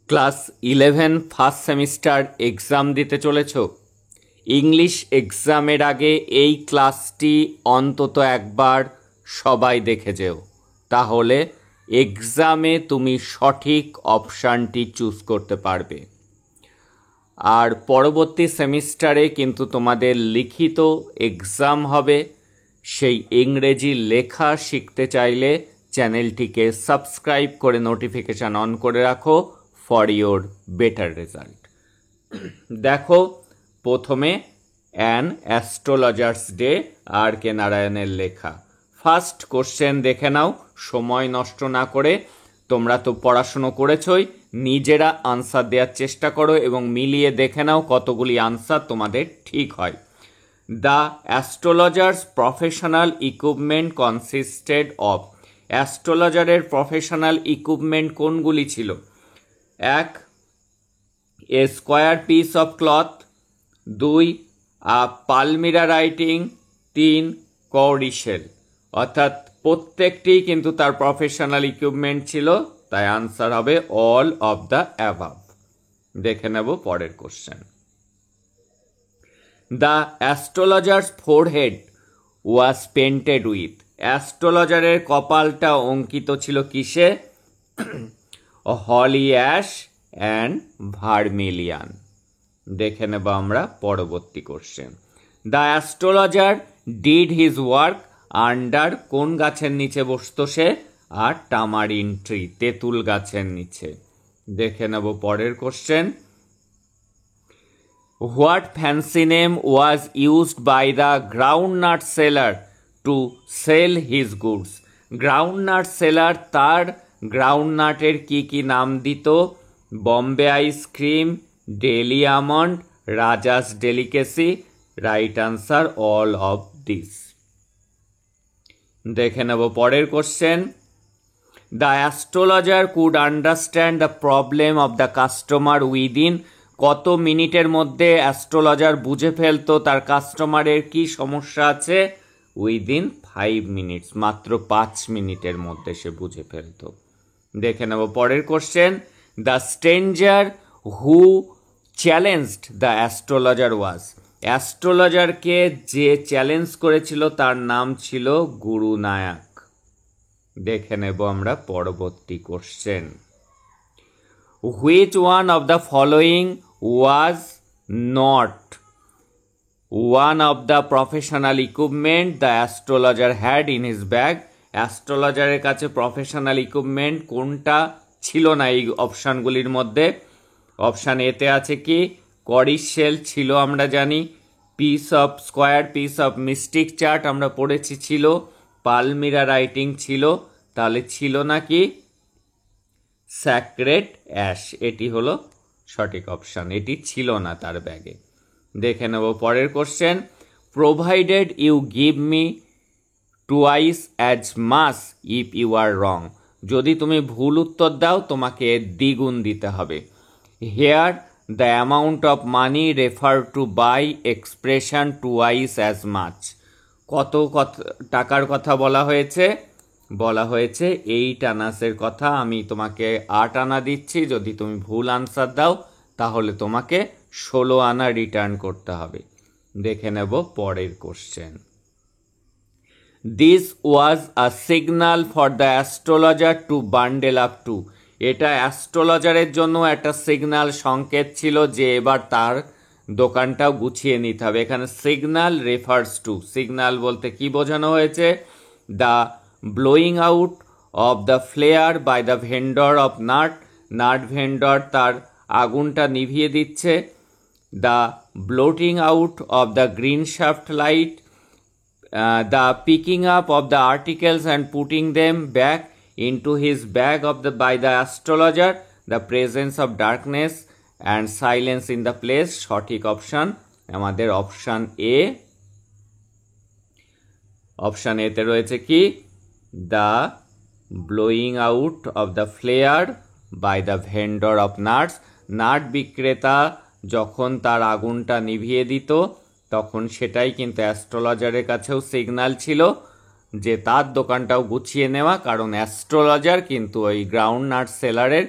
Class 11 first semester exam দিতে চলেছ। English এক্সামের আগে এই ক্লাসটি অন্তত একবার সবাই দেখে যেও, তাহলে এক্সামে তুমি সঠিক অপশানটি চুজ করতে পারবে। আর পরবর্তী সেমিস্টারে কিন্তু তোমাদের লিখিত এক্সাম হবে। সেই ইংরেজি লেখা শিখতে চাইলে চ্যানেলটিকে সাবস্ক্রাইব করে নোটিফিকেশান অন করে রাখো ফর ইয়োর বেটার রেজাল্ট। দেখো, প্রথমে অ্যান অ্যাস্ট্রোলজার্স ডে আর কে নারায়ণের লেখা। ফার্স্ট কোশ্চেন দেখে নাও, সময় নষ্ট না করে। তোমরা তো পড়াশুনো করেছই, নিজেরা আনসার দেওয়ার চেষ্টা করো এবং মিলিয়ে দেখে নাও কতগুলি আনসার তোমাদের ঠিক হয়। The astrologer's professional equipment consisted of. অ্যাস্ট্রোলজারের প্রফেশনাল ইকুইপমেন্ট কোনগুলি ছিল? 1. A square piece of cloth. 2. Palmyra writing. 3. Cowrie shell. অর্থাৎ প্রত্যেকটি কিন্তু তার প্রফেশনাল ইকুইপমেন্ট ছিল, তাই আনসার হবে অল অফ দ্য অ্যাবাভ। দেখে নেব পরের question. The astrologer's forehead was painted with. অ্যাস্ট্রোলজারের কপালটা অঙ্কিত ছিল কিসে? Holy ash and vermilion. দেখে নেব আমরা পরবর্তী question. The astrologer did his work under. কোন গাছের নিচে বসতো সে? আর টামারিন ট্রি, তেঁতুল গাছের নিচে। দেখে নেব পরের question. What fancy name was used by the groundnut seller to sell his goods. Groundnut seller তার গ্রাউন্ডনাটের কি নাম দিত? Bombay ice cream, Delhi almond, Raja's delicacy. Right answer all of this. দেখে নেব পরের question. The astrologer could understand the problem of the customer within. কত মিনিটের মধ্যে অ্যাস্ট্রোলজার বুঝে ফেলতো তার কাস্টমারের কি সমস্যা আছে? উইদিন 5 মিনিটস, মাত্র 5 মিনিটের মধ্যে সে বুঝে ফেলতো। দেখে নেব পরের question. The stranger who challenged the astrologer was. অ্যাস্ট্রোলজারকে যে চ্যালেঞ্জ করেছিল তার নাম ছিল গুরু নায়ক। দেখে নেব আমরা পরবর্তী question. Which one of the following was not one of the professional equipment the astrologer had in his bag. অ্যাস্ট্রোলজারের কাছে প্রফেশনাল ইকুইপমেন্ট কোনটা ছিল না এই অপশানগুলির মধ্যে? অপশান এতে আছে কি? কডিশেল ছিল, আমরা জানি। Square piece of mystic chart আমরা পড়েছি ছিল। পালমিরা রাইটিং ছিল, তাহলে ছিল নাকি স্যাক্রেড অ্যাশ। এটি হলো সঠিক অপশান, এটি ছিল না তার ব্যাগে। দেখে নেব পরের question. Provided you give me twice as much if you are wrong. যদি তুমি ভুল উত্তর দাও তোমাকে দ্বিগুণ দিতে হবে। Here the amount of money refer to by expression twice as much. কত টাকার কথা বলা হয়েছে? বলা হয়েছে 8 আনাসের কথা। আমি তোমাকে 8 আনা দিচ্ছি, যদি তুমি ভুল আনসার দাও তাহলে তোমাকে 16 আনা রিটার্ন করতে হবে। দেখে নেব পরের question. This was a signal for the astrologer to bundle up to. এটা অ্যাস্ট্রোলজারের জন্য একটা সিগনাল, সংকেত ছিল যে এবার তার দোকানটাও গুছিয়ে নিতে হবে। এখানে সিগনাল রেফার্স টু, সিগনাল বলতে কি বোঝানো হয়েছে? The blowing out of the flare by the vendor of nut. Nut vendor তার আগুনটা নিভিয়ে দিচ্ছে। The blotting out of the green shaft light. The picking up of the articles and putting them back into his bag of the by the astrologer. The presence of darkness and silence in the place. সঠিক option আমাদের option A. Option এতে রয়েছে কি? The blowing out of the flare by the vendor of nuts. Nut বিক্রেতা যখন তার আগুনটা নিভিয়ে দিত তখন সেটাই কিন্তু অ্যাস্ট্রোলজারের কাছেও সিগন্যাল ছিল যে তার দোকানটাও গুছিয়ে নেওয়া, কারণ অ্যাস্ট্রোলজার কিন্তু ওই গ্রাউন্ড নাট সেলারের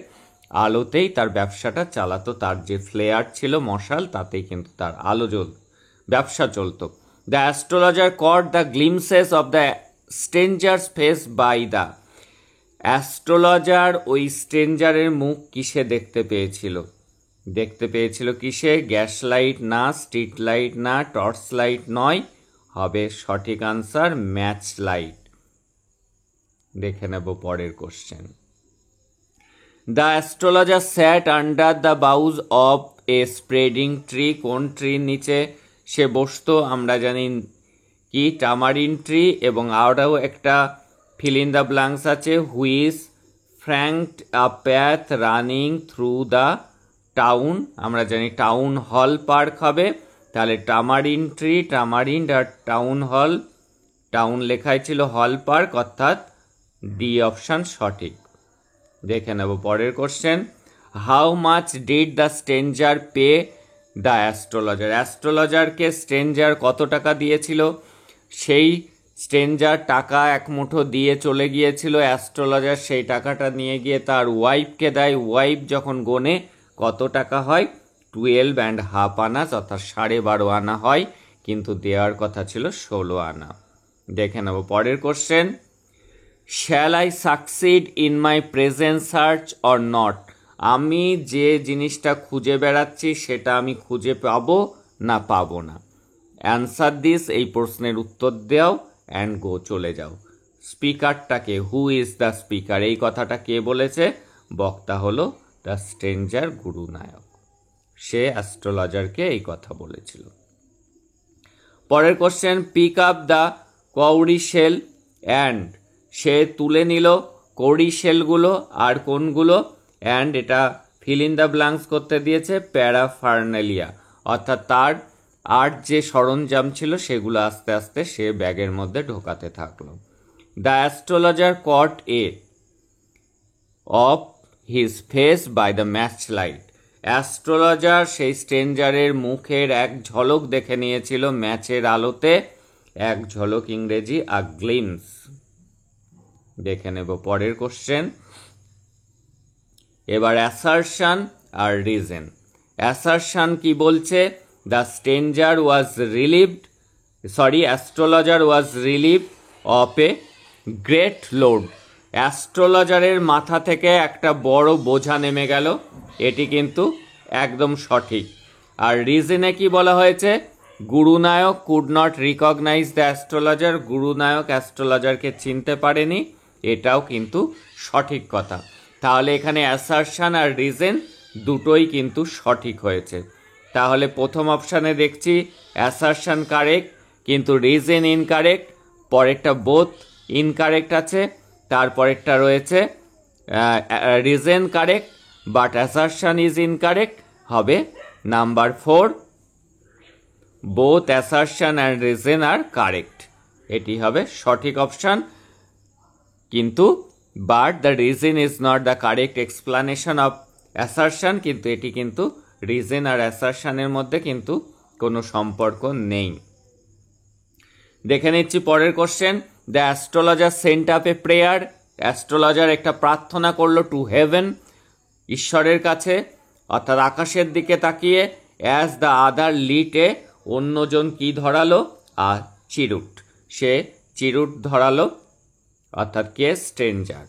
আলোতেই তার ব্যবসাটা চালাতো, তার যে ফ্লেয়ার ছিল মশাল তাতেই কিন্তু তার ব্যবসা চলতো। The astrologer caught the glimpses of the strangers face by the astrologer ওই স্ট্রেঞ্জারের মুখ কিসে দেখতে পেয়েছিল কিসে? গ্যাস লাইট না, স্ট্রিট লাইট না, টর্চ লাইট নয়, হবে সঠিক আনসার ম্যাচ লাইট। দেখে নেব পরের question. The astrologer sat under the boughs of a spreading tree. কোন ট্রির নিচে সে বসতো? আমরা জানি কি টামারিন ট্রি। এবং আরও একটা ফিল ইন দ্য ব্ল্যাঙ্কস আছে, which flanked a path running through the town. আমরা জানি টাউন হল পার্ক হবে, তাহলে টামারিন ট্রি, টামারিন আর টাউন হল, টাউন লেখাই ছিল হল পার্ক, অর্থাৎ ডি অপশান সঠিক। দেখে নেব পরের question. How much did the stranger pay the astrologer. অ্যাস্ট্রোলজারকে স্ট্রেঞ্জার কত টাকা দিয়েছিল? সেই স্ট্রেঞ্জার টাকা এক মুঠো দিয়ে চলে গিয়েছিল। অ্যাস্ট্রোলজার সেই টাকাটা নিয়ে গিয়ে তার ওয়াইফকে দেয়। ওয়াইফ যখন গোনে কত টাকা হয়? 12.5 আনা, অর্থাৎ 12.5 আনা হয়, কিন্তু দেওয়ার কথা ছিল 16 আনা। দেখে নেব পরের question. Shall I succeed in my present search or not. আমি যে জিনিসটা খুঁজে বেড়াচ্ছি সেটা আমি খুঁজে পাবো না পাবো না? অ্যান্সার দিস, এই প্রশ্নের উত্তর দাও অ্যান্ড গো, চলে যাও। স্পিকারটাকে, হু ইজ দ্য স্পিকার, এই কথাটা কে বলেছে? বক্তা হলো দ্য স্ট্রেঞ্জার, গুরু নায়ক। সে অ্যাস্ট্রোলজারকে এই কথা বলেছিল। পরের question. Pick up the cowrie shell and. সে তুলে নিল কৌড়ি শেলগুলো আর কোনগুলো? অ্যান্ড এটা ফিল ইন দ্য ব্ল্যাঙ্কস করতে দিয়েছে, প্যারাফার্নালিয়া, অর্থাৎ তার আর যে সরঞ্জাম ছিল সেগুলো আস্তে আস্তে সে ব্যাগের মধ্যে ঢোকাতে থাকলো। The astrologer caught a of his face by the match light. Astrologer সেই স্ট্রেঞ্জারের মুখের এক ঝলক দেখে নিয়েছিল ম্যাচের আলোতে। এক ঝলক ইংরেজি আ গ্লিমস। দেখে নেব পরের কোশ্চেন। এবার অ্যাসারশন আর রিজন। অ্যাসারশন কি বলছে? The stranger was relieved, astrologer was relieved of a great load. অ্যাস্ট্রোলজারের মাথা থেকে একটা বড় বোঝা নেমে গেল, এটি কিন্তু একদম সঠিক। আর রিজনে কি বলা হয়েছে? Gurunayak could not recognize the astrologer. Gurunayak অ্যাস্ট্রোলজারকে চিনতে পারেনি, এটাও কিন্তু সঠিক কথা। তাহলে এখানে অ্যাসারশন আর রিজন দুটোই কিন্তু সঠিক হয়েছে। তাহলে প্রথম অপশানে দেখছি অ্যাসারশন কারেক্ট, কিন্তু রিজন ইনকারেক্ট। পরেরটা বোথ ইনকারেক্ট আছে, তারপরেরটা রয়েছে reason correct but assertion is incorrect, হবে number 4, both assertion and reason are correct. এটি হবে সঠিক অপশান। কিন্তু but the reason is not the correct explanation of assertion, কিন্তু এটি কিন্তু রিজন আর অ্যাসারশনের মধ্যে কিন্তু কোনো সম্পর্ক নেই। দেখে নিচ্ছি পরের question. The astrologer Saint up a prayer. Astrologer একটা প্রার্থনা করলো টু হেভেন, ঈশ্বরের কাছে, অর্থাৎ আকাশের দিকে তাকিয়ে। As the other lit a, অন্যজন কি ধরালো? আর চিরুট, সে চিরুট ধরালো, অর্থাৎ কে? স্ট্রেঞ্জার।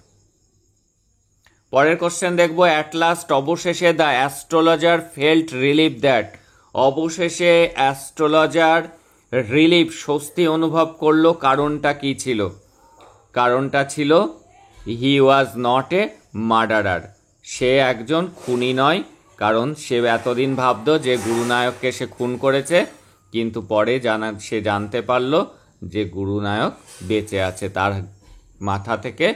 পরের কোশ্চেন দেখব। অ্যাট লাস্ট, অবশেষে the astrologer felt relieved that. অবশেষে অ্যাস্ট্রোলজার রিলিফ, স্বস্তি অনুভব করলো। কারণটা কি ছিল? কারণটা ছিল হি ওয়াজ নট এ মার্ডারার, সে একজন খুনি নয়। কারণ সে এতদিন ভাবতো যে গুরুনায়ককে সে খুন করেছে, কিন্তু পরে সে জানতে পারলো যে গুরুনায়ক বেঁচে আছে। তার মাথা থেকে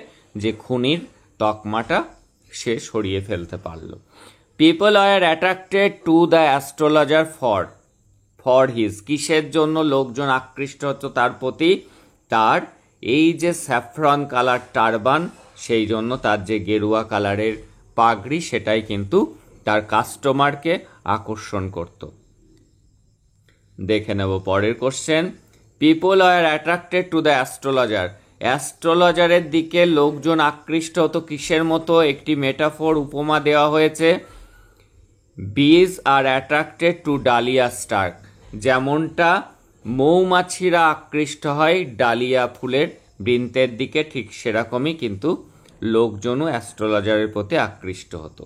যে খুনির তকমাটা সে সরিয়ে ফেলতে পারলো। People are attracted to the astrologer for his, কিসের জন্য লোকজন আকৃষ্ট হতো তার প্রতি? তার এই যে স্যাফরন কালার টারবান, সেই জন্য তার যে গেরুয়া কালারের পাগড়ি, সেটাই কিন্তু তার কাস্টমারকে আকর্ষণ করত। দেখে নেব পরের question. People are attracted to the astrologer. অ্যাস্ট্রোলজারের দিকে লোকজন আকৃষ্ট হতো কিসের মতো? একটি মেটাফোর উপমা দেওয়া হয়েছে, বিজ আর অ্যাট্রাক্টেড টু ডালিয়া স্টার। যেমনটা মৌমাছিরা আকৃষ্ট হয় ডালিয়া ফুলের বৃন্তের দিকে, ঠিক সেরকমই কিন্তু লোকজনও অ্যাস্ট্রোলজারের প্রতি আকৃষ্ট হতো।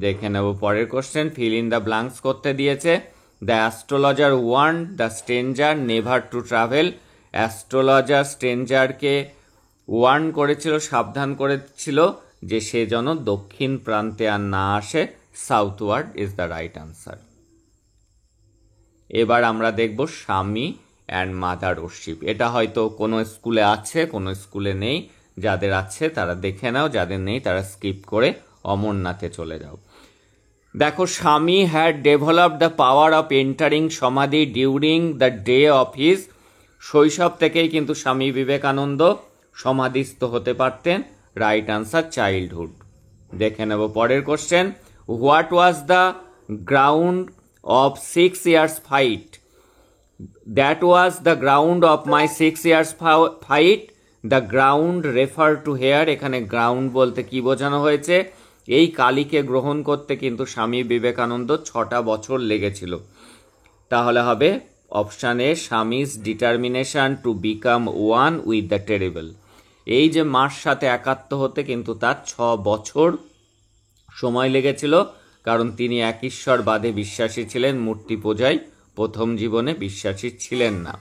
দেখে নেব পরের question. Fill in the blanks করতে দিয়েছে। The astrologer warn the stranger never to travel. Astrologer স্ট্রেঞ্জারকে ওয়ার্ন করেছিল, সাবধান করেছিল যে সে যেন দক্ষিণ প্রান্তে আর না আসে। সাউথওয়ার্ড ইজ দ্য রাইট আনসার। এবার আমরা দেখব স্বামী অ্যান্ড মাদার ওরশিপ। এটা হয়তো কোনো স্কুলে আছে, কোনো স্কুলে নেই। যাদের আছে তারা দেখে নাও, যাদের নেই তারা স্কিপ করে অমরনাথে চলে যাও। দেখো, Swami had developed the power of entering samadhi during the day of his. শৈশব থেকেই কিন্তু স্বামী বিবেকানন্দ সমাধিস্থ হতে পারতেন। Right answer childhood. দেখে নেব পরের question. What was the ground of 6 years fight? That was the ground of my 6 years fight. The ground refer to here. এখানে গ্রাউন্ড বলতে কি বোঝানো হয়েছে? এই কালীকে গ্রহণ করতে কিন্তু স্বামী বিবেকানন্দ 6টা বছর লেগেছিল। তাহলে হবে option A, Swami's determination to become one with the terrible. এই যে মার সাথে একাত্ম হতে কিন্তু তার 6 বছর সময় লেগেছিল, কারণ তিনি এক ঈশ্বরবাদে বিশ্বাসী ছিলেন, মূর্তি পূজায় প্রথম জীবনে বিশ্বাসী ছিলেন না।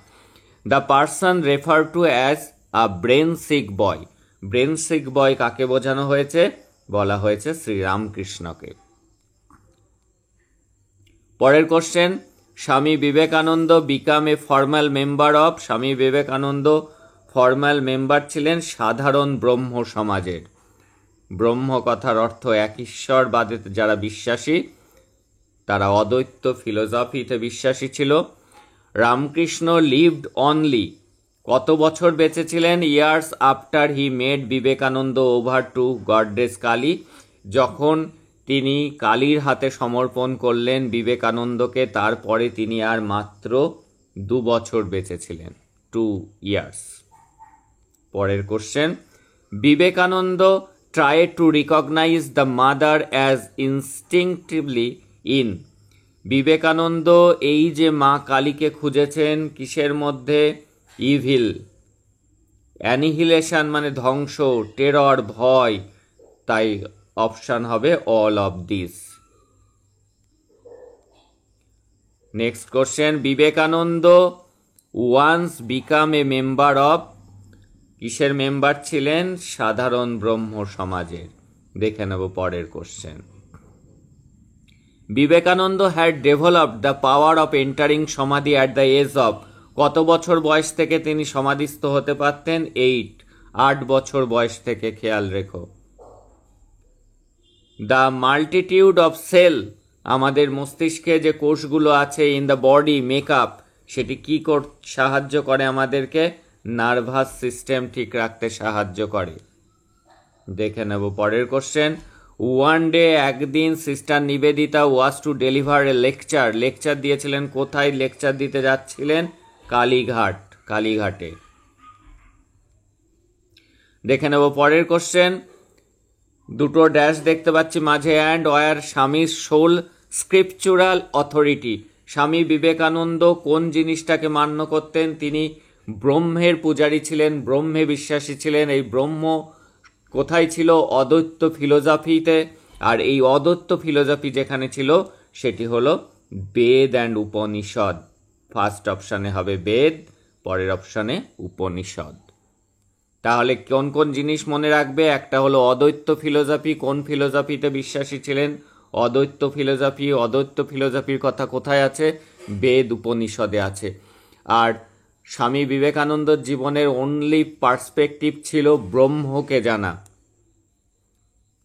The person refer to as a brain sick boy. Brain sick boy কাকে বোঝানো হয়েছে? বলা হয়েছে শ্রীরামকৃষ্ণকে। পরের question. Swami Vivekananda became a formal member of. Swami Vivekananda formal member ছিলেন সাধারণ ব্রহ্ম সমাজের। ব্রহ্ম কথার অর্থ এক ঈশ্বরবাদে যারা বিশ্বাসী, তারা অদ্বৈত ফিলোসফিতে বিশ্বাসী ছিল। রামকৃষ্ণ লিভড অনলি, কত বছর বেঁচে ছিলেন? Years after he made Vivekananda over to goddess Kali. যখন তিনি কালীর হাতে সমর্পণ করলেন বিবেকানন্দকে, তারপরে তিনি আর মাত্র 2 বছর বেঁচে ছিলেন, 2 years। পরের question. Vivekananda tried to recognize the mother as instinctively in। Vivekananda এই যে মা কালীকে খুঁজেছেন কিসের মধ্যে? ইভিল, অ্যানিহিলেশন মানে ধ্বংস, টেরর ভয়, তাই অপশান হবে all of this. Next question. Vivekananda once became a member of. কিসের মেম্বার ছিলেন? সাধারণ ব্রহ্ম সমাজের। দেখে নেব পরের question. Vivekananda had developed the power of entering samadhi at the age of. কত বছর বয়স থেকে তিনি সমাধিস্থ হতে পারতেন? 8 বছর বয়স থেকে। খেয়াল রেখো। দ্য মাল্টিটিউড অফ সেল, আমাদের মস্তিষ্কে যে কোষগুলো আছে, ইন দ্য বডি মেকআপ, সেটি কি সাহায্য করে আমাদেরকে? নার্ভাস সিস্টেম ঠিক রাখতে সাহায্য করে। দেখে নেব পরের কোশ্চেন। ওয়ান ডে, একদিন, sister Nivedita was to deliver a lecture. Lecture দিয়েছিলেন কোথায়? লেকচার দিতে যাচ্ছিলেন কালীঘাটে। দেখে নেব পরের কোশ্চেন। দুটো ড্যাশ দেখতে পাচ্ছি মাঝে, অ্যান্ড ওয়ার স্বামী সোল স্ক্রিপচুরাল অথরিটি। স্বামী বিবেকানন্দ কোন জিনিসটাকে মান্য করতেন? তিনি ব্রহ্মের পূজারী ছিলেন, ব্রহ্মে বিশ্বাসী ছিলেন। এই ব্রহ্ম কোথায় ছিল? অদ্বৈত ফিলোসফিতে। আর এই অদ্বৈত ফিলোসফি যেখানে ছিল সেটি হলো বেদ অ্যান্ড উপনিষদ। ফার্স্ট অপশানে হবে বেদ, পরের অপশানে উপনিষদ। তাহলে কোন কোন জিনিস মনে রাখবে? একটা হলো অদ্বৈত ফিলোসফি। কোন ফিলোসফিতে বিশ্বাসী ছিলেন? অদ্বৈত ফিলোসফি। অদ্বৈত ফিলোসফির কথা কোথায় আছে? বেদ উপনিষদে আছে। আর স্বামী বিবেকানন্দর জীবনের অনলি পার্সপেক্টিভ ছিল ব্রহ্মকে জানা।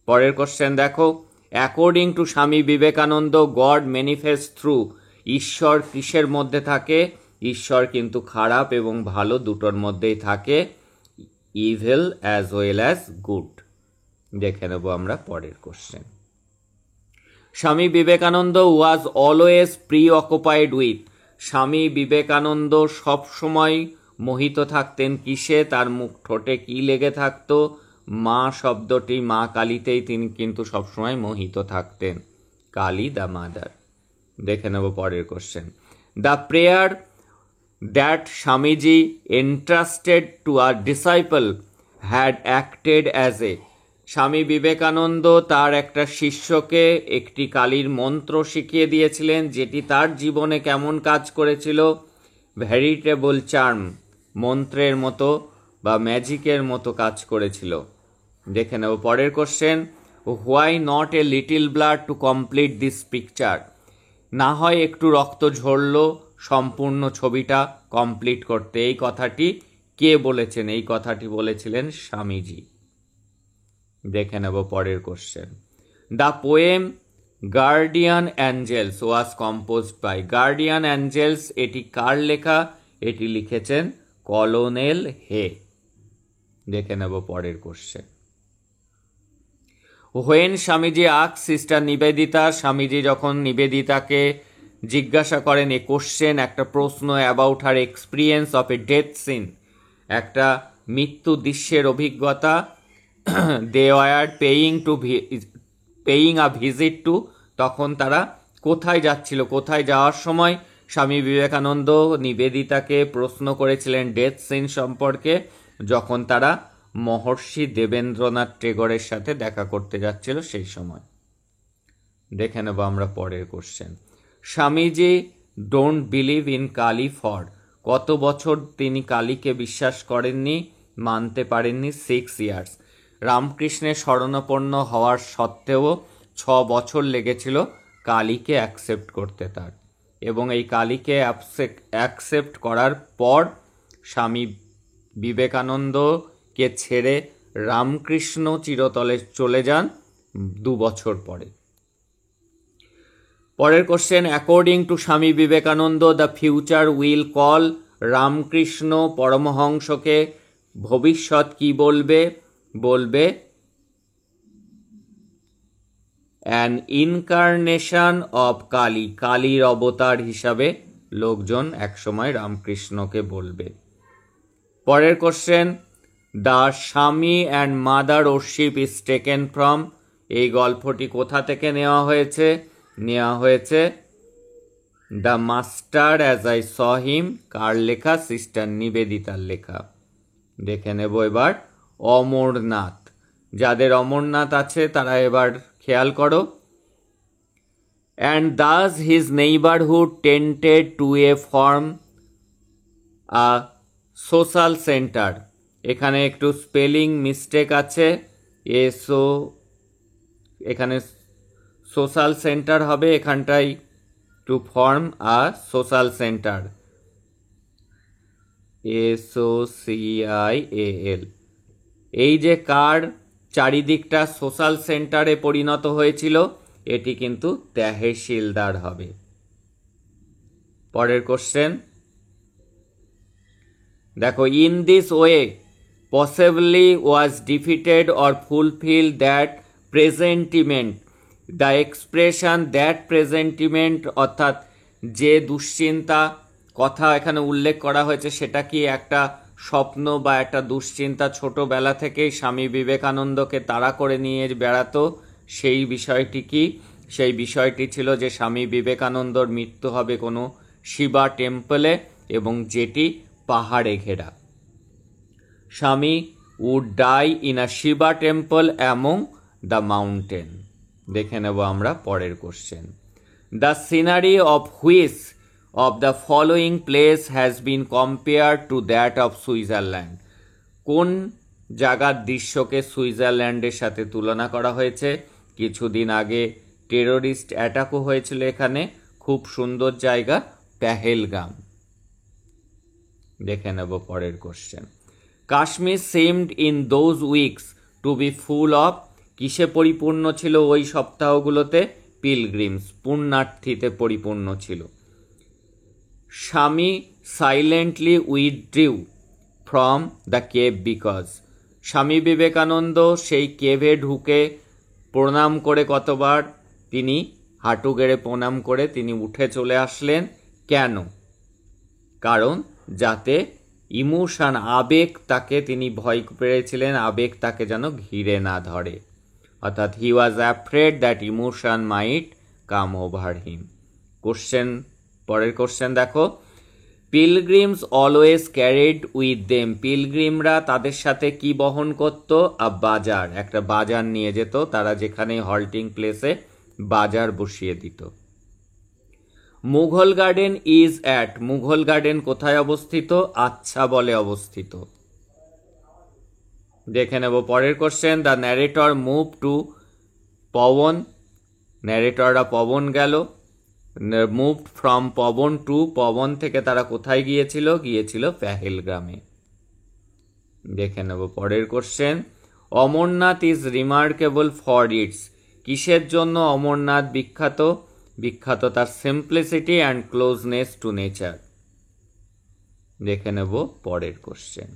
পরের কোশ্চেন দেখো। According to Swami Vivekananda, god manifest through. ঈশ্বর কিসের মধ্যে থাকে? ঈশ্বর কিন্তু খারাপ এবং ভালো দুটোর মধ্যেই থাকে, evil as well as good. দেখে নেব আমরা পরের question. Swami Vivekananda was always pre occupied with. Swami Vivekananda সবসময় মোহিত থাকতেন কিসে, তার মুখ ঠোঁটে কি লেগে থাকতো, মা শব্দটি, মা কালীতেই তিনি কিন্তু সবসময় মোহিত থাকতেন। Kali the mother. দেখে নেব পরের question. The prayer that Swamiji entrusted to a disciple had acted as a. Swami Vivekananda তার একটা শিষ্যকে একটি কালীর মন্ত্র শিখিয়ে দিয়েছিলেন, যেটি তার জীবনে কেমন কাজ করেছিল? ভ্যারিটেবল চার্ম, মন্ত্রের মতো বা ম্যাজিকের মতো কাজ করেছিল। দেখে নেব পরের question. Why not a little blood to complete this picture. না হয় একটু রক্ত ঝরল সম্পূর্ণ ছবিটা কমপ্লিট করতে। এই কথাটি কে বলেছেন? এই কথাটি বলেছিলেন স্বামীজি। দেখে নেব পরের question. The poem guardian angels was composed by. Guardian angels এটি কার লেখা? এটি লিখেছেন কলোনেল হে। দেখে নেব পরের question. When Swamiji ask sister Nivedita, Swamiji যখন নিবেদিতাকে জিজ্ঞাসা করেন এ কোশ্চেন, একটা প্রশ্ন about her experience of a death scene, একটা মৃত্যু দৃশ্যের অভিজ্ঞতা, they were paying a visit to, তখন তারা কোথায় যাচ্ছিল? কোথায় যাওয়ার সময় স্বামী বিবেকানন্দ নিবেদিতাকে প্রশ্ন করেছিলেন ডেথ সিন সম্পর্কে? যখন তারা মহর্ষি দেবেন্দ্রনাথ টেগরের সাথে দেখা করতে যাচ্ছিল সেই সময়। দেখে নেব আমরা পরের question. Swamiji don't believe in Kali for. কত বছর তিনি কালীকে বিশ্বাস করেননি, মানতে পারেননি? 6 ইয়ার্স। রামকৃষ্ণের শরণাপন্ন হওয়ার সত্ত্বেও 6 বছর লেগেছিল কালীকে অ্যাকসেপ্ট করতে তার। এবং এই কালীকে অ্যাকসেপ্ট করার পর স্বামী বিবেকানন্দকে ছেড়ে রামকৃষ্ণ চিরতলে চলে যান 2 বছর পরে। পরের question. According to Swami Vivekananda the future will call. Ramakrishna পরমহংসকে ভবিষ্যৎ কি বলবে? বলবে অ্যান ইনকার্নেশন অফ কালী। কালীর অবতার হিসাবে লোকজন একসময় রামকৃষ্ণকে বলবে। পরের question. The Swami and mother worship is taken from. এই গল্পটি কোথা থেকে নেওয়া হয়েছে? নেওয়া হয়েছে the master as I saw him. কার লেখা? সিস্টার নিবেদিতার লেখা। দেখে নেব এবার অমরনাথ। যাদের অমরনাথ আছে তারা এবার খেয়াল করো। And thus his neighbourhood tended to a form a social centre. এখানে একটু স্পেলিং মিস্টেক আছে। এখানে সোশ্যাল সেন্টার হবে, এখানটায় to form a social centre, SOCIAL। এই যে কার চারিদিকটা সোশ্যাল সেন্টারে পরিণত হয়েছিল, এটি কিন্তু তেহসিলদার হবে। পরের কোশ্চেন দেখো। In this way possibly was defeated or fulfil that presentiment. The expression that presentiment, অর্থাৎ যে দুশ্চিন্তা কথা এখানে উল্লেখ করা হয়েছে সেটা কি একটা স্বপ্ন বা একটা দুশ্চিন্তা ছোটবেলা থেকেই স্বামী বিবেকানন্দকে তাড়া করে নিয়ে বেড়াতো? সেই বিষয়টি কি? সেই বিষয়টি ছিল যে স্বামী বিবেকানন্দর মৃত্যু হবে কোনো শিবা টেম্পলে, এবং যেটি পাহাড়ে ঘেরা। Swami would die in a Shiva temple among the mountain. দেখে নেব আমরা পরের question. The scenery of which of the following place has been compared to that of Switzerland. কোন জায়গার দৃশ্যকে সুইজারল্যান্ডের সাথে তুলনা করা হয়েছে? কিছুদিন আগে টেরোরিস্ট অ্যাটাকও হয়েছিল এখানে। খুব সুন্দর জায়গা পেহেলগাম। দেখে নেব পরের question. Kashmir seemed in those weeks to be full of. কিসে পরিপূর্ণ ছিল ওই সপ্তাহগুলোতে? পিলগ্রিমস, পুণ্যার্থীতে পরিপূর্ণ ছিল। স্বামী silently উইথড্রিউ from the cave because. Swami Vivekananda সেই কেভে ঢুকে প্রণাম করে কতবার তিনি হাঁটু গেড়ে প্রণাম করে তিনি উঠে চলে আসলেন। কেন? কারণ যাতে ইমোশন আবেগ তাকে তিনি ভয় পেয়েছিলেন, আবেগ তাকে যেন ঘিরে না ধরে, অর্থাৎ he was afraid that emotion might come over him. Question, পরের কোশ্চেন দেখো, pilgrims always carried with them, পিলগ্রিমরা তাদের সাথে কি বহন করত? বাজার, একটা বাজার নিয়ে যেত তারা, যেখানে হল্টিং প্লেসে বাজার বসিয়ে দিত। Mughal garden is at, Mughal garden কোথায় অবস্থিত? আচ্ছা বলে অবস্থিত। দেখে নেব পরের question, the narrator move to Pawan, ন্যারেটররা পবন গেল, moved from Pawan to, Pawan থেকে তারা কোথায় গিয়েছিল? গিয়েছিল পেহেলগ্রামে। দেখে নেব পরের question, Amarnath is remarkable for its, কিসের জন্য অমরনাথ বিখ্যাত? বিখ্যাত তার simplicity and closeness to nature. দেখে নেব পরের question,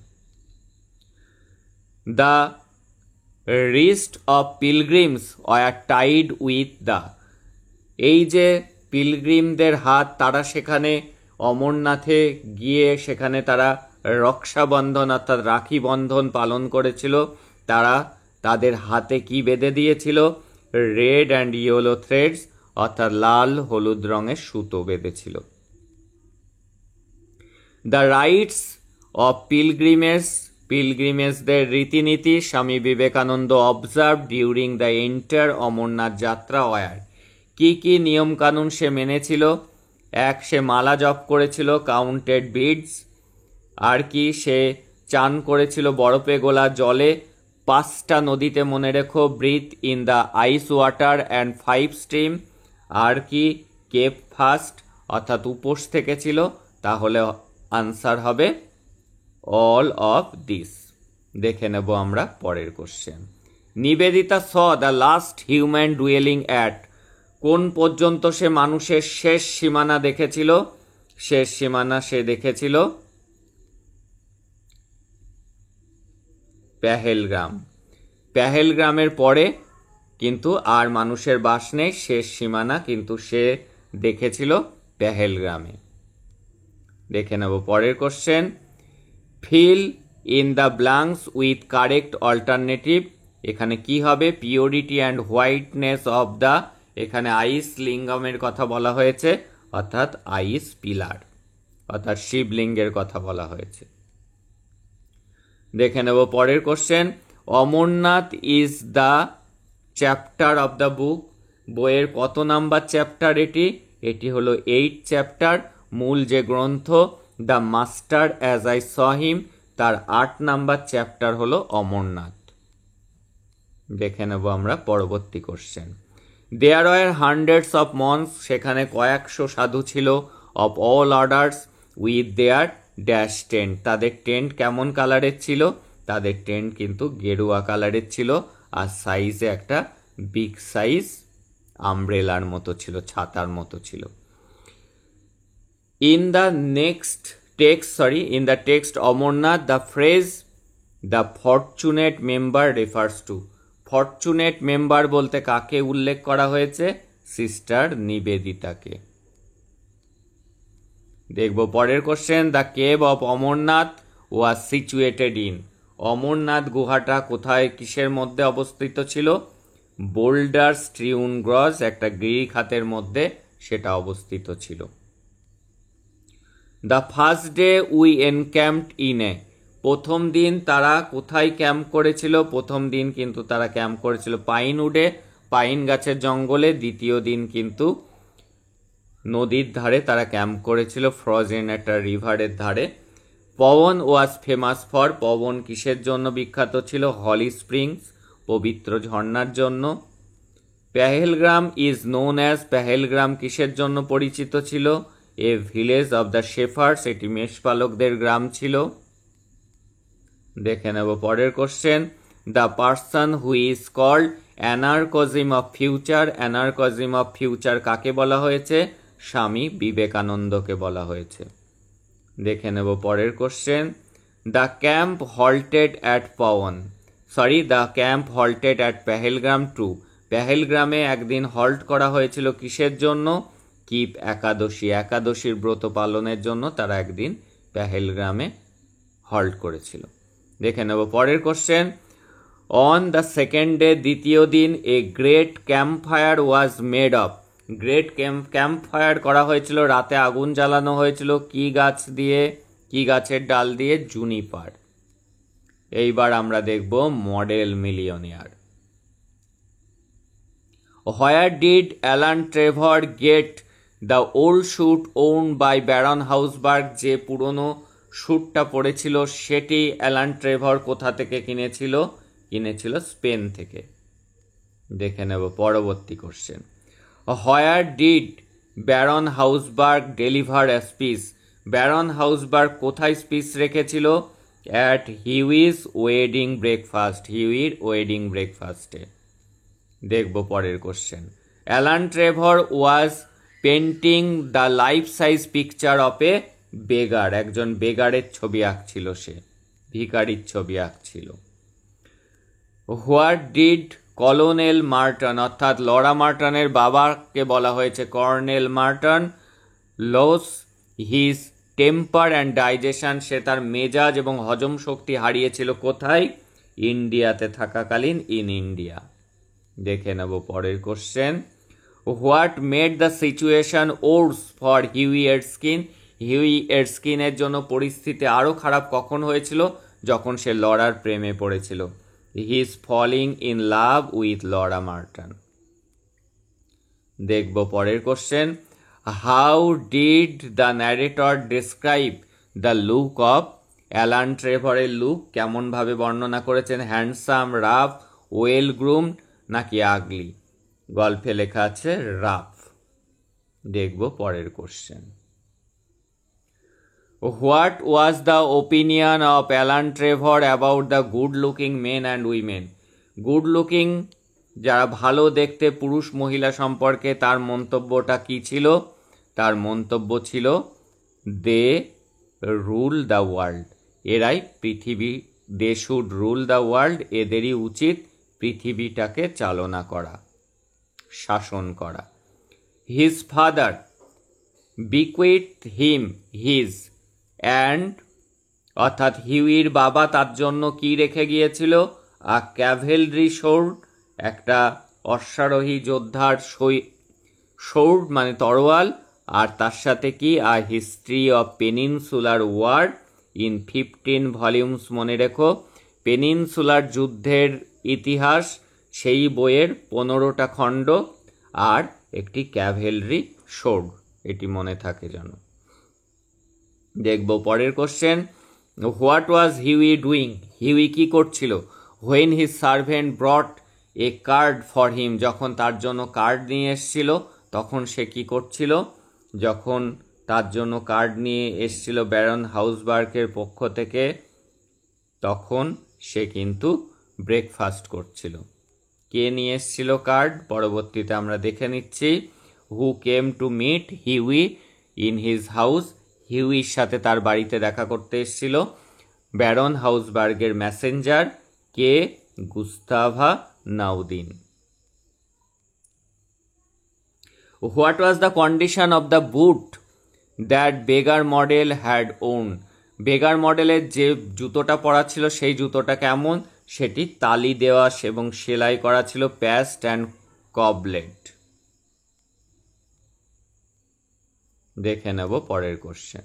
the rest of pilgrims were tied with the, এই যে পিলগ্রিমদের হাত, তারা সেখানে অমরনাথে গিয়ে সেখানে তারা রক্ষাবন্ধন অর্থাৎ রাখি বন্ধন পালন করেছিল, তারা তাদের হাতে কি বেঁধে দিয়েছিল? রেড অ্যান্ড ইয়েলো থ্রেডস, অর্থাৎ লাল হলুদ রঙের সুতো বেঁধেছিল। দ্য রাইটস অফ পিলগ্রিমেজ, পিলগ্রিমেজদের রীতিনীতি Swami Vivekananda observe during the enter Amarnath যাত্রা ওয়ার, কি কি নিয়মকানুন সে মেনেছিল? এক, সে মালা জপ করেছিল, কাউন্টেড বিডস। আর কি, সে চান করেছিল বরফে গোলা জলে, 5টা নদীতে মনে রেখো, breathe in the ice water and 5 stream. আর কি, কেপ ফাস্ট অর্থাৎ উপোস থেকেছিল। তাহলে আনসার হবে অল অফ দিস। দেখে নেব আমরা পরের question, Nivedita saw the last human duelling at, কোন পর্যন্ত সে মানুষের শেষ সীমানা দেখেছিল? শেষ সীমানা সে দেখেছিল পেহেলগ্রাম। পেহেলগ্রামের পরে কিন্তু আর মানুষের বাস নেই, শেষ সীমানা কিন্তু সে দেখেছিল পেহেলগ্রামে। দেখে নেব পরের question, fill in the blanks with correct alternative, এখানে কি হবে? Purity and whiteness of the, এখানে আইস লিঙ্গমের কথা বলা হয়েছে, অর্থাৎ আইস পিলার, অর্থাৎ শিবলিঙ্গের কথা বলা হয়েছে। দেখে নেব পরের question, Amarnath is the chapter of the book, বইয়ের কত নাম্বার চ্যাপ্টার এটি? এটি হলো 8 চ্যাপ্টার। মূল যে গ্রন্থ the master as I saw him, তার 8 নাম্বার চ্যাপ্টার হলো অমরনাথ। দেখে নেব আমরা পরবর্তী question, there were hundreds of monks, সেখানে কয়েকশো সাধু ছিল, of all orders with their dash tent, তাদের টেন্ট কেমন কালারের ছিল? তাদের টেন্ট কিন্তু গেরুয়া কালারের ছিল, আর সাইজে একটা বিগ সাইজ আমব্রেলার মতো ছিল, ছাতার মতো ছিল। In the text Amarnath the phrase the fortunate member refers to, fortunate member বলতে কাকে উল্লেখ করা হয়েছে? সিস্টার নিবেদিতাকে। দেখব পরের question, the cave of Amarnath was situated in, Amarnath গুহাটা কোথায় কিসের মধ্যে অবস্থিত ছিল? বোল্ডার স্ট্রিউন গ্রজ, একটা গিরিখাতের মধ্যে সেটা অবস্থিত ছিল। The first day we encamped in a, প্রথম দিন তারা কোথায় ক্যাম্প করেছিল? প্রথম দিন কিন্তু তারা ক্যাম্প করেছিল পাইনউডে, পাইন গাছের জঙ্গলে। দ্বিতীয় দিন কিন্তু নদীর ধারে তারা ক্যাম্প করেছিল, ফ্রোজেন একটা রিভারের ধারে। Pawan was famous for, Pawan কিসের জন্য বিখ্যাত ছিল? হলি স্প্রিংস, পবিত্র ঝর্ণার জন্য। Pahalgam is known as, Pahalgam কিসের জন্য পরিচিত ছিল? A village of the shepherds, এটি মেষপালকদের গ্রাম ছিল। দেখে নেব পরের question, the person who is called anarchism of future, anarchism of future কাকে বলা হয়েছে? স্বামী বিবেকানন্দকে বলা হয়েছে। দেখে নেব পরের question, the camp halted at the camp halted at Pahalgam to, পেহেলগ্রামে একদিন হল্ট করা হয়েছিল কিসের জন্য? কিপ একাদশী, একাদশীর ব্রত পালনের জন্য তারা একদিন পেহেলগ্রামে হল্ট করেছিল। দেখে নেব পরের question. On the second day, দ্বিতীয় দিন, a great camp fire was made of. Great camp fire করা হয়েছিল, রাতে আগুন জ্বালানো হয়েছিল কি গাছ দিয়ে, কি গাছের ডাল দিয়ে? জুনিপার। এইবার আমরা দেখব model millionaire. Where did Alan Trevor get the old suit own by baron Hausberg? যে পুরনো স্যুটটা পড়েছিল সেটি অ্যালান ট্রেভর কোথা থেকে কিনেছিল? কিনেছিল স্পেন থেকে। দেখে নেব পরবর্তী question. Where did baron Hausberg deliver a speech? Baron Hausberg কোথায় স্পিচ রেখেছিল? At Hughie's wedding breakfast. হিউইর ওয়েডিং ব্রেকফাস্টে। দেখব পরের question. Alan Trevor was painting the life size picture of a beggar. একজন বেগারের ছবি আঁকছিল, সে ভিখারির ছবি আঁকছিল। হোয়াট ডিড কলোনেল মার্টন, অর্থাৎ লরা মার্টনের বাবাকে বলা হয়েছে colonel Merton, lose his temper and digestion. সে তার মেজাজ এবং হজম শক্তি হারিয়েছিল কোথায়? ইন্ডিয়াতে থাকাকালীন, ইন ইন্ডিয়া। দেখে নেব পরের question. What made the situation worse for Hughie Erskine? Hughie এরস্কিনের জন্য পরিস্থিতি আরও খারাপ কখন হয়েছিল? যখন সে লরার প্রেমে পড়েছিল। He is falling in love with Laura Merton. দেখব পরের question. How did the narrator describe the look of? Alan ট্রেভরের লুক কেমনভাবে বর্ণনা করেছেন? হ্যান্ডসাম, রাফ, ওয়েল গ্রুমড নাকি আগলি? গল্পে লেখা আছে রাফ। দেখব পরের question. What was the opinion of Alan Trevor about the good looking men and women? Good looking, যারা ভালো দেখতে পুরুষ মহিলা সম্পর্কে তার মন্তব্যটা কি ছিল? তার মন্তব্য ছিল দে রুল দ্য ওয়ার্ল্ড। এরাই পৃথিবী, they should rule the world. এদেরই উচিত পৃথিবীটাকে চালনা করা, শাসন করা। His father bequeath him his and, অর্থাৎ হিউইর বাবা তার জন্য কি রেখে গিয়েছিল? আ ক্যাভেলরি সোর্ড, একটা অশ্বারোহী যোদ্ধার সোর্ড মানে তরোয়াল, আর তার সাথে কি? A history of peninsular war in 15 volumes. মনে রেখো, পেনিনসুলার যুদ্ধের ইতিহাস, সেই বইয়ের 15টা খণ্ড আর একটি ক্যাভেলরি সোর্ড, এটি মনে থাকে যেন। দেখব পরের question. What was Huey doing? Huey কি করছিল? When his servant ব্রট A card for him, যখন তার জন্য কার্ড নিয়ে এসছিল তখন সে কি করছিল? যখন তার জন্য কার্ড নিয়ে এসছিল ব্যারন হাউসবার্গের পক্ষ থেকে, তখন সে কিন্তু ব্রেকফাস্ট করছিল। কে নিয়ে এসছিল কার্ড? পরবর্তীতে আমরা দেখে নিচ্ছি। Who came to meet Hughie in his house? হিউইর সাথে তার বাড়িতে দেখা করতে এসেছিল ব্যারন হাউসবার্গের মেসেঞ্জার কে? Gustave Naudin. What was the condition of the boot that beggar model had own? Beggar মডেলের যে জুতোটা পরা ছিল সেই জুতোটা কেমন? সেটি তালি দেওয়া এবং সেলাই করা ছিল, প্যাস্ট অ্যান্ড কবলেট। দেখে নেব পরের question.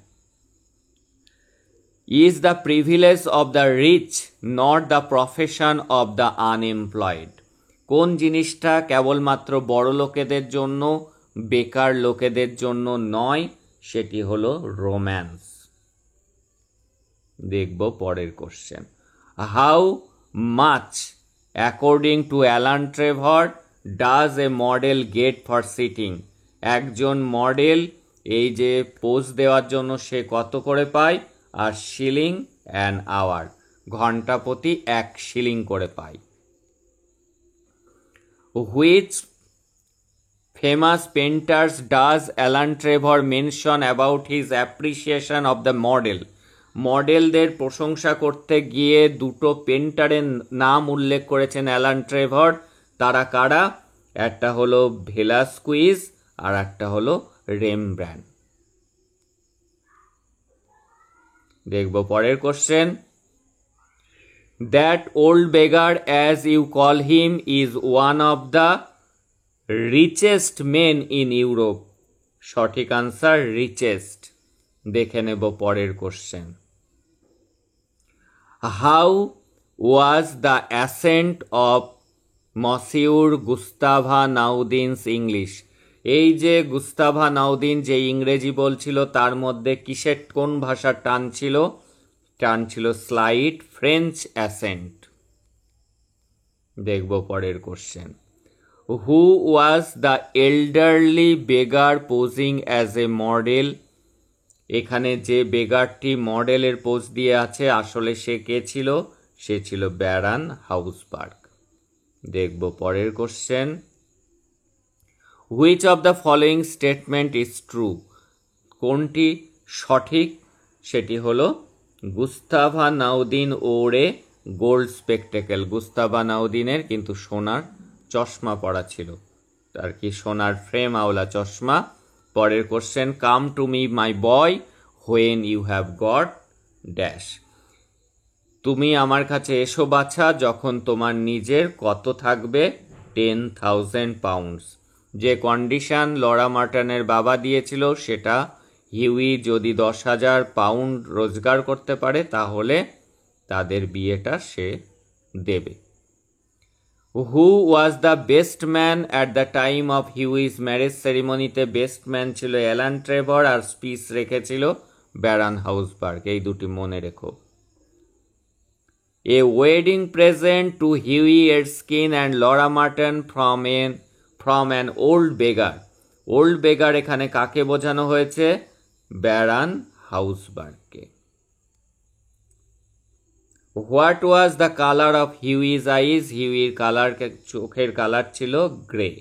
Is the privilege of the rich not the profession of the unemployed? কোন জিনিসটা কেবলমাত্র বড় লোকেদের জন্য, বেকার লোকেদের জন্য নয়? সেটি হলো রোম্যান্স। দেখব পরের question. How much according to Alan Trevor does a model get for sitting? একজন মডেল এই যে পোজ দেওয়ার জন্য সে কত করে পায়? আর শিলিং অ্যান আওয়ার, ঘন্টা প্রতি 1 শিলিং করে পায়। Which famous painters does Alan Trevor mention about his appreciation of the model? মডেলদের প্রশংসা করতে গিয়ে দুটো পেন্টারের নাম উল্লেখ করেছেন অ্যালান ট্রেভর। তারা কারা? একটা হলো ভেলাস্কুইজ আর একটা হলো রেমব্র্যান্ড। দেখব পরের question. That old beggar as you call him is one of the richest men in Europe. সঠিক আনসার রিচেস্ট। দেখে নেব পরের question. How was the accent of monsieur Gustave Naudin's English. এই যে গুস্তাভা নাউদিন যে ইংরেজি বলছিল তার মধ্যে কিসের কোন ভাষার টান ছিল? টান ছিল স্লাইট ফ্রেঞ্চ অ্যাসেন্ট। দেখব পরের question. Who was the elderly বেগার posing as a model. এখানে যে বেগারটি মডেলের পোজ দিয়ে আছে আসলে সে কে ছিল? সে ছিল ব্যারান হাউসবার্গ। দেখব পরের question. Which of the following statement is true. কোনটি সঠিক? সেটি হলো গুস্তাভা নাউদিন ওরে গোল্ড স্পেকটেকেল। গুস্তাভা নাউদিনের কিন্তু সোনার চশমা পরা ছিল, আর কি সোনার ফ্রেম আওলা চশমা। পরের question. Come to me my boy when you have got dash. তুমি আমার কাছে এসো বাছা যখন তোমার নিজের কত থাকবে? 10,000 পাউন্ডস। যে কন্ডিশন লরা মার্টনের বাবা দিয়েছিল সেটা হিউই যদি 10,000 পাউন্ড রোজগার করতে পারে তাহলে তাদের বিয়েটা সে দেবে। Who was the best man at the time of Hughie's marriage সেরিমনিতে বেস্ট ম্যান ছিল অ্যালান ট্রেভর, আর স্পিচ রেখেছিল ব্যারান হাউসবার্গ। এই দুটি মনে রেখো। A wedding present to Hughie Erskine and Laura Martin from an old beggar. Old beggar এখানে কাকে বোঝানো হয়েছে? ব্যারান হাউসবার্গকে। What was the colour of Hughie's eyes. হিউইর কালার, চোখের কালার ছিল গ্রে।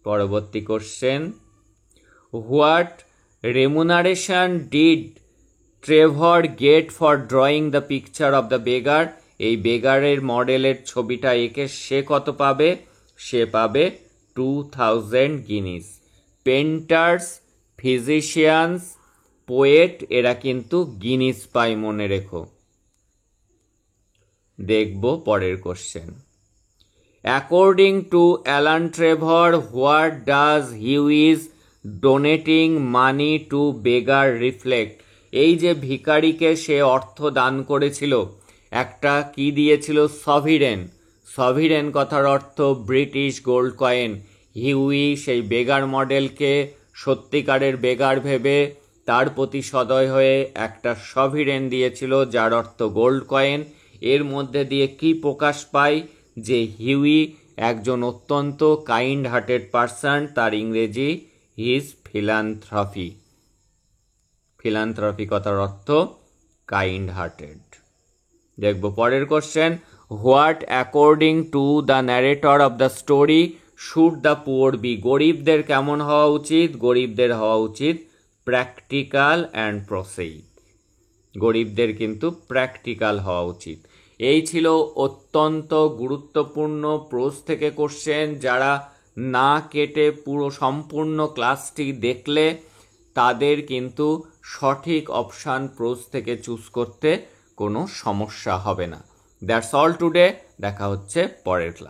পরবর্তী question. What remuneration did Trevor get for drawing the picture of the beggar. এই বেগারের মডেলের ছবিটা এঁকে সে কত পাবে? সে পাবে 2,000 গিনিস। পেন্টার্স, ফিজিশিয়ানস, পোয়েট এরা কিন্তু গিনিস পায়, মনে রেখো। দেখব পরের question. According to Alan Trevor what does Hughie's donating money to beggar reflect. এই যে ভিখারিকে সে অর্থ দান করেছিল, একটা কি দিয়েছিল? সভিরেন। সভিরেন কথার অর্থ ব্রিটিশ গোল্ড কয়েন। হিউই সেই বেগার মডেলকে সত্যিকারের বেগার ভেবে তার প্রতি সদয় হয়ে একটা সভিরেন দিয়েছিল যার অর্থ গোল্ড কয়েন। এর মধ্যে দিয়ে কি প্রকাশ পায়? যে হিউই একজন অত্যন্ত কাইন্ড হার্টেড পারসন। তার ইংরেজি হিজ ফিলান্থ্রফি। ফিলান্থ্রফি কথার অর্থ কাইন্ড হার্টেড। দেখব পরের question. What according to the narrator of the story should the poor be. গরিবদের কেমন হওয়া উচিত? গরিবদের হওয়া উচিত প্র্যাকটিক্যাল অ্যান্ড প্রসেইড। গরিবদের কিন্তু প্র্যাকটিক্যাল হওয়া উচিত। এই ছিল অত্যন্ত গুরুত্বপূর্ণ প্রোজ থেকে কোশ্চেন। যারা না কেটে পুরো সম্পূর্ণ ক্লাসটি দেখলে তাদের কিন্তু সঠিক অপশান প্রোজ থেকে চুজ করতে কোনো সমস্যা হবে না। That's all today. দেখা হচ্ছে পরের ক্লাস।